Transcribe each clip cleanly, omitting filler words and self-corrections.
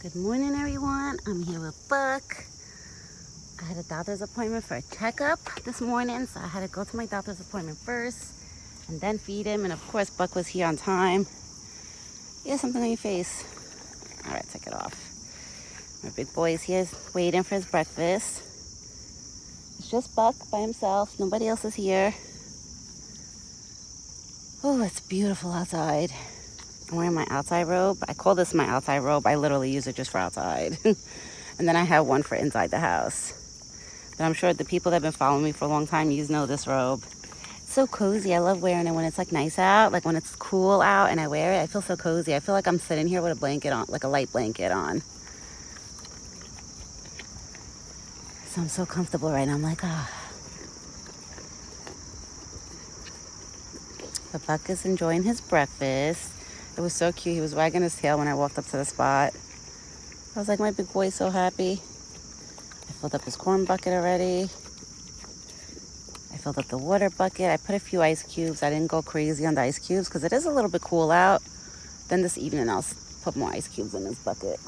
Good morning, everyone. I'm here with Buck. I had a doctor's appointment for a checkup this morning, so I had to go to my doctor's appointment first and then feed him. And of course, Buck was here on time. You have something on your face. All right, take it off. My big boy is here waiting for his breakfast. It's just Buck by himself. Nobody else is here. Oh, it's beautiful outside. I'm wearing my outside robe. I call this my outside robe. I literally use it just for outside. And then I have one for inside the house. But I'm sure the people that have been following me for a long time, you know this robe. It's so cozy. I love wearing it when it's like nice out, like when it's cool out and I wear it. I feel so cozy. I feel like I'm sitting here with a blanket on, like a light blanket on. So I'm so comfortable right now. I'm like, ah. But Buck is enjoying his breakfast. It was so cute. He was wagging his tail when I walked up to the spot. I was like, my big boy's so happy. I filled up his corn bucket already. I filled up the water bucket. I put a few ice cubes. I didn't go crazy on the ice cubes because it is a little bit cool out. Then this evening I'll put more ice cubes in his bucket.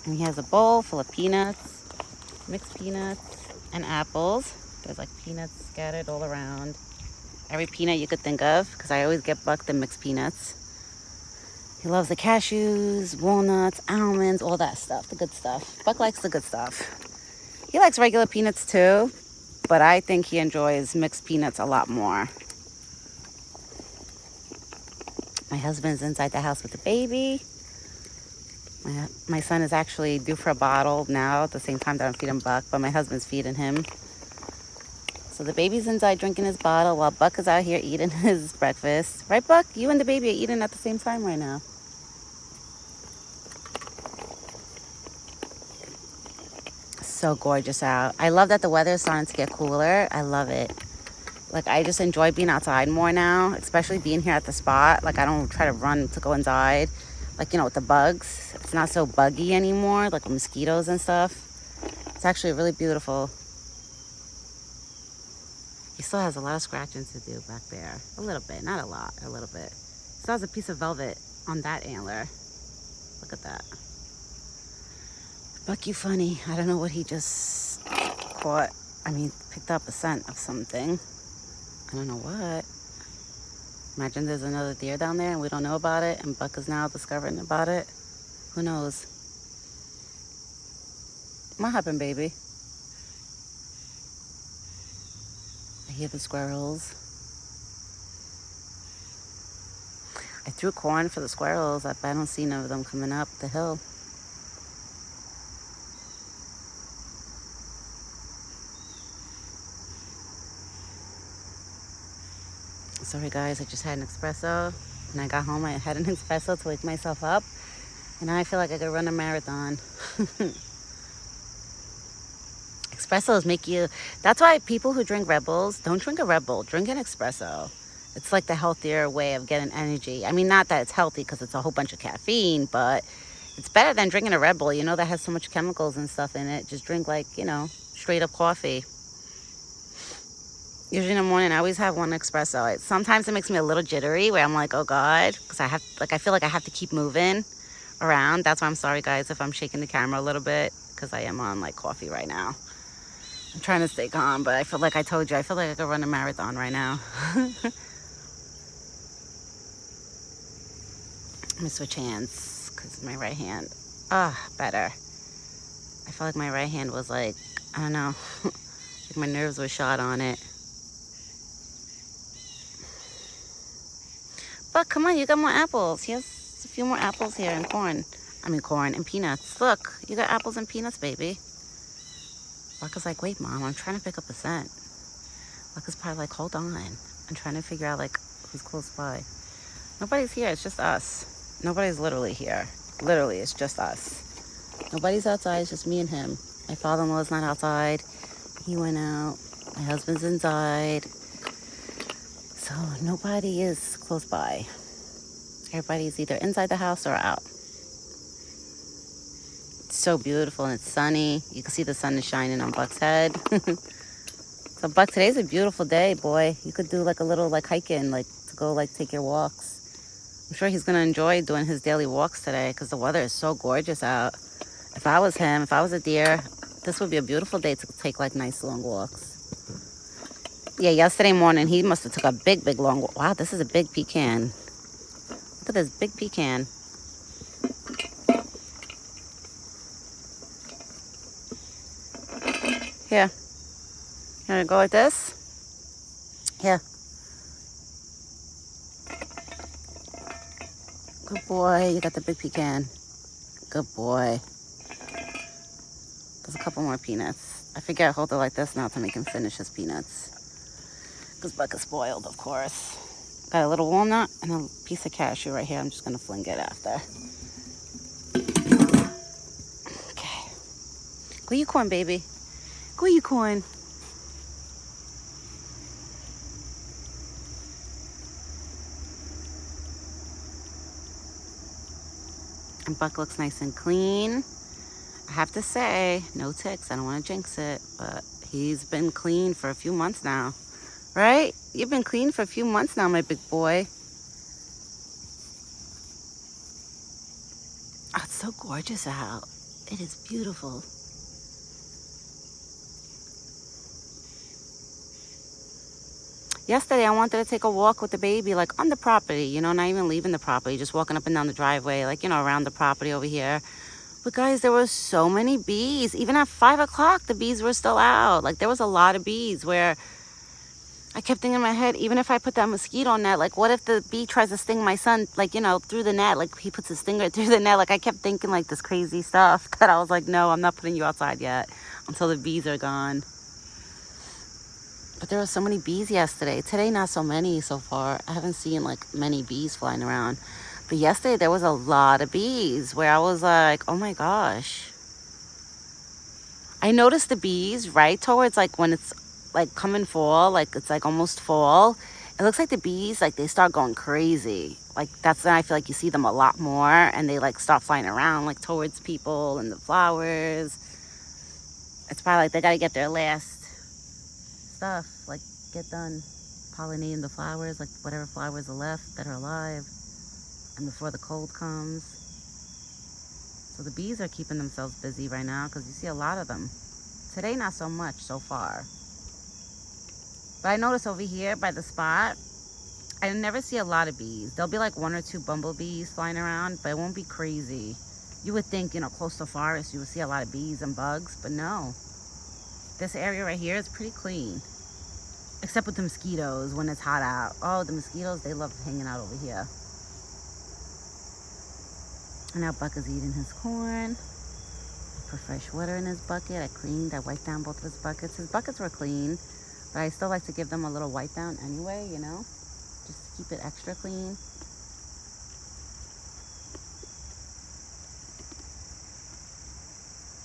And he has a bowl full of peanuts, mixed peanuts, and apples. There's like peanuts scattered all around. Every peanut you could think of, because I always get Buck the mixed peanuts. He loves the cashews, walnuts, almonds, all that stuff, the good stuff. Buck likes the good stuff. He likes regular peanuts too, but I think he enjoys mixed peanuts a lot more. My husband's inside the house with the baby. My son is actually due for a bottle now at the same time that I'm feeding Buck, but my husband's feeding him. So the baby's inside drinking his bottle while Buck is out here eating his breakfast. Right, Buck? You and the baby are eating at the same time right now. So gorgeous out. I love that the weather is starting to get cooler. I love it. Like, I just enjoy being outside more now, especially being here at the spot. Like, I don't try to run to go inside. Like, you know, with the bugs. It's not so buggy anymore, like with mosquitoes and stuff. It's actually really beautiful. He still has a lot of scratching to do back there. A little bit, not a lot, a little bit. Still has a piece of velvet on that antler. Look at that. Buck, you funny. I don't know what he just caught. Picked up a scent of something. I don't know what. Imagine there's another deer down there and we don't know about it, and Buck is now discovering about it. Who knows? What happened, baby? I hear the squirrels. I threw corn for the squirrels. I don't see none of them coming up the hill. Sorry guys, I just had an espresso. When I got home, I had an espresso to wake myself up. And now I feel like I could run a marathon. Espressos make you... That's why people who drink Red Bulls, don't drink a Red Bull. Drink an espresso. It's like the healthier way of getting energy. I mean, not that it's healthy because it's a whole bunch of caffeine, but it's better than drinking a Red Bull. You know, that has so much chemicals and stuff in it. Just drink, like, you know, straight up coffee. Usually in the morning, I always have one espresso. Sometimes it makes me a little jittery where I'm like, oh God, because I feel like I have to keep moving around. That's why I'm sorry, guys, if I'm shaking the camera a little bit, because I am on like coffee right now. I'm trying to stay calm, but I feel like I told you, I feel like I could run a marathon right now. Let me switch hands, because my right hand, better. I felt like my right hand was like, I don't know, like my nerves were shot on it. But come on, you got more apples. Here's a few more apples here and corn. Corn and peanuts. Look, you got apples and peanuts, baby. Buck is like, wait, Mom, I'm trying to pick up a scent. Buck is probably like, hold on. I'm trying to figure out, like, who's close by. Nobody's here. It's just us. Nobody's literally here. Literally, it's just us. Nobody's outside. It's just me and him. My father-in-law's not outside. He went out. My husband's inside. So nobody is close by. Everybody's either inside the house or out. It's so beautiful and it's sunny. You can see the sun is shining on Buck's head. So Buck, today's a beautiful day, boy. You could do like a little like hiking, like to go like take your walks. I'm sure he's going to enjoy doing his daily walks today because the weather is so gorgeous out. If I was him, if I was a deer, this would be a beautiful day to take like nice long walks. Yeah, yesterday morning he must have took a big long walk. Wow, this is a big pecan. Look at this big pecan. Here. You want to go like this? Here. Good boy. You got the big pecan. Good boy. There's a couple more peanuts. I figure I hold it like this now to make him finish his peanuts. Because Buck is spoiled, of course. Got a little walnut and a piece of cashew right here. I'm just going to fling it after. Okay. Go you corn, baby. Go you corn. And Buck looks nice and clean. I have to say, no ticks. I don't want to jinx it, but he's been clean for a few months now. Right? You've been clean for a few months now, my big boy. Oh, it's so gorgeous out. It is beautiful. Yesterday, I wanted to take a walk with the baby, like on the property, you know, not even leaving the property, just walking up and down the driveway, like, you know, around the property over here. But guys, there were so many bees. Even at 5 o'clock, the bees were still out. Like, there was a lot of bees where I kept thinking in my head, even if I put that mosquito net, like, what if the bee tries to sting my son, like, you know, through the net? Like, he puts his stinger through the net. Like, I kept thinking, like, this crazy stuff that I was like, no, I'm not putting you outside yet until the bees are gone. But there were so many bees yesterday. Today, not so many so far. I haven't seen, like, many bees flying around. But yesterday, there was a lot of bees where I was like, oh, my gosh. I noticed the bees right towards, like, when it's, like, coming fall, like, it's, like, almost fall. It looks like the bees, like, they start going crazy. Like, that's when I feel like you see them a lot more. And they, like, start flying around, like, towards people and the flowers. It's probably like they got to get their last stuff, like, get done pollinating the flowers, like, whatever flowers are left that are alive. And before the cold comes. So the bees are keeping themselves busy right now because you see a lot of them. Today, not so much so far. But I notice over here by the spot, I never see a lot of bees. There'll be like 1 or 2 bumblebees flying around, but it won't be crazy. You would think, you know, close to forest, you would see a lot of bees and bugs, but no. This area right here is pretty clean. Except with the mosquitoes when it's hot out. Oh, the mosquitoes, they love hanging out over here. And now Buck is eating his corn. I put fresh water in his bucket. I wiped down both of his buckets. His buckets were clean, but I still like to give them a little wipe down anyway, you know, just to keep it extra clean.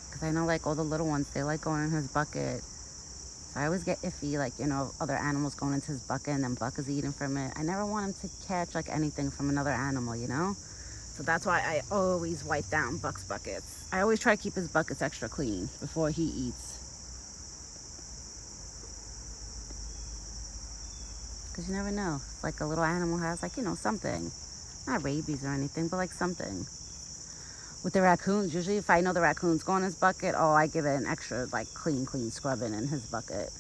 Because I know, like, all the little ones, they like going in his bucket. So I always get iffy, like, you know, other animals going into his bucket and then Buck is eating from it. I never want him to catch, like, anything from another animal, you know? So that's why I always wipe down Buck's buckets. I always try to keep his buckets extra clean before he eats. Because you never know. It's like a little animal has, like, you know, something. Not rabies or anything, but like something. With the raccoons, usually if I know the raccoon's going in his bucket, oh, I give it an extra, like, clean scrubbing in his bucket.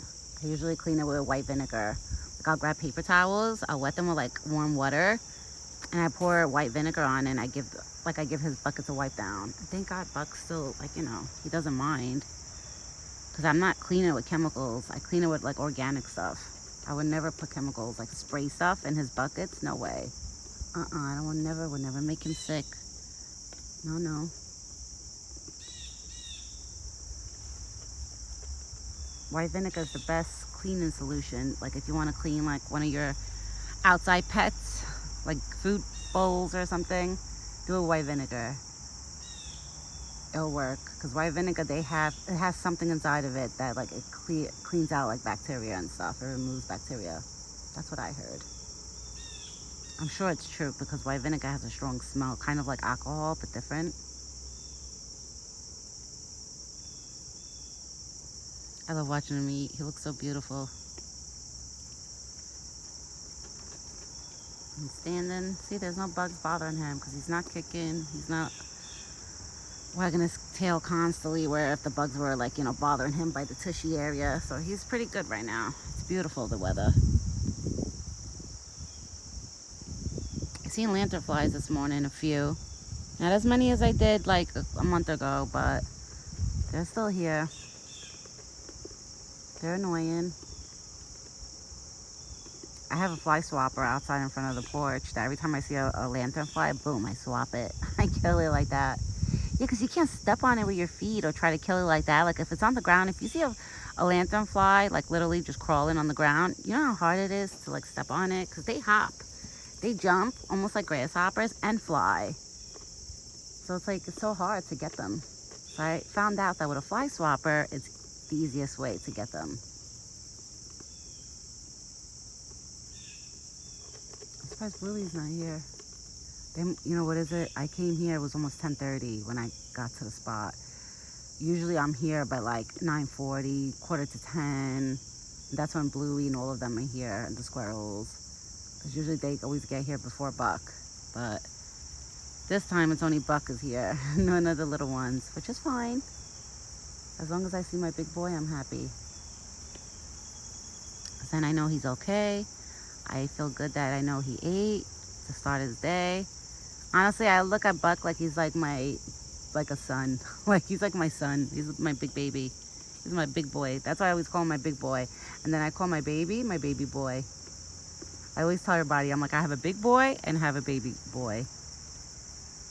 I usually clean it with white vinegar. Like, I'll grab paper towels, I'll wet them with, like, warm water, and I pour white vinegar on and I give his buckets a wipe down. Thank God Buck's still, like, you know, he doesn't mind. Because I'm not cleaning it with chemicals. I clean it with, like, organic stuff. I would never put chemicals, like spray stuff in his buckets. No way. I would never make him sick. No. White vinegar is the best cleaning solution. Like, if you want to clean, like, one of your outside pets, like food bowls or something, do a white vinegar. It'll work. Because white vinegar, it has something inside of it that, like, it cleans out, like, bacteria and stuff. It removes bacteria. That's what I heard. I'm sure it's true because white vinegar has a strong smell, kind of like alcohol, but different. I love watching him eat. He looks so beautiful. He's standing. See, there's no bugs bothering him because he's not kicking. He's not wagging his tail constantly where if the bugs were like, you know, bothering him by the tushy area. So he's pretty good right now. It's beautiful, the weather. I seen lanternflies this morning, a few. Not as many as I did like a month ago, but they're still here. They're annoying. I have a fly swapper outside in front of the porch that every time I see a lanternfly, boom, I swap it. I kill it like that. Yeah, because you can't step on it with your feet or try to kill it like that. Like if it's on the ground, if you see a lanternfly, like literally just crawling on the ground, you know how hard it is to like step on it? Because they hop. They jump almost like grasshoppers and fly. So it's like, it's so hard to get them. So I found out that with a fly swapper, it's the easiest way to get them. I'm surprised Bluey's not here. You know, what is it? I came here, it was almost 10:30 when I got to the spot. Usually I'm here by like 9:40, 9:45. That's when Bluey and all of them are here, and the squirrels. Because usually they always get here before Buck. But this time it's only Buck is here, none of the little ones, which is fine. As long as I see my big boy, I'm happy. Then I know he's okay. I feel good that I know he ate to start his day. Honestly, I look at Buck like he's like a son. Like he's like my son. He's my big baby. He's my big boy. That's why I always call him my big boy. And then I call my baby boy. I always tell everybody, I'm like, I have a big boy and have a baby boy.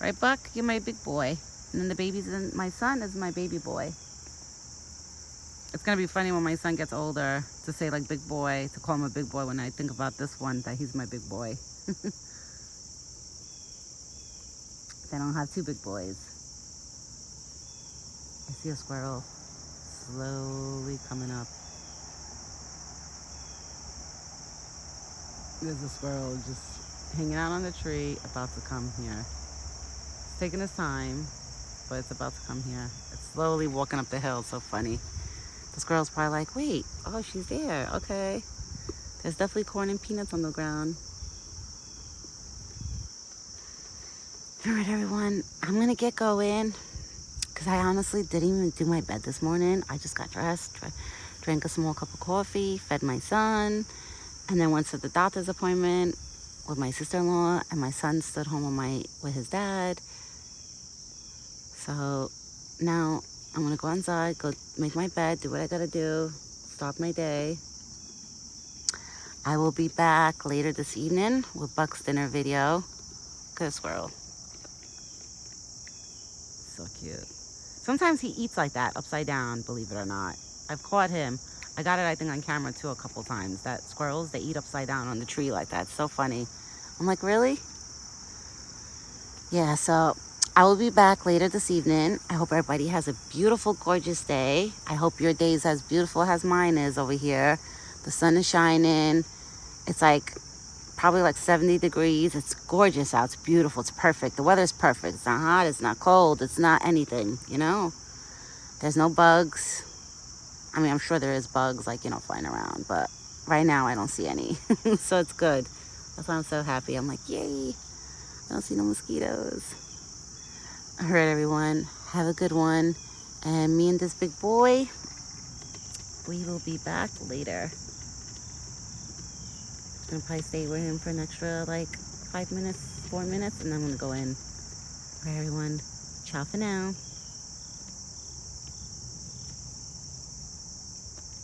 Right, Buck? You're my big boy. And then the baby's my son is my baby boy. It's going to be funny when my son gets older to say like big boy, to call him a big boy when I think about this one, that he's my big boy. Then I'll have two big boys. I see a squirrel slowly coming up. There's a squirrel just hanging out on the tree, about to come here. It's taking its time, but it's about to come here. It's slowly walking up the hill. So funny. The squirrel's probably like, wait, oh, she's there. Okay. There's definitely corn and peanuts on the ground. All right, everyone, I'm going to get going because I honestly didn't even do my bed this morning. I just got dressed, drank a small cup of coffee, fed my son, and then went to the doctor's appointment with my sister-in-law, and my son stood home with his dad. So now I'm going to go inside, go make my bed, do what I got to do, start my day. I will be back later this evening with Buck's dinner video. Look at a squirrel. So cute. Sometimes he eats like that, upside down, believe it or not. I've caught him. I got it, I think, on camera too a couple times. That squirrels, they eat upside down on the tree like that. It's so funny. I'm like, really? Yeah, so I will be back later this evening. I hope everybody has a beautiful, gorgeous day. I hope your day is as beautiful as mine is over here. The sun is shining. It's like probably like 70 degrees. It's gorgeous out. It's beautiful. It's perfect. The weather's perfect. It's not hot. It's not cold. It's not anything, you know? There's no bugs. I mean, I'm sure there is bugs, like, you know, flying around. But right now, I don't see any. So it's good. That's why I'm so happy. I'm like, yay. I don't see no mosquitoes. All right, everyone. Have a good one. And me and this big boy, we will be back later. I'm gonna probably stay with him for an extra like 5 minutes, 4 minutes, and then I'm gonna go in. Okay, everyone. Ciao for now.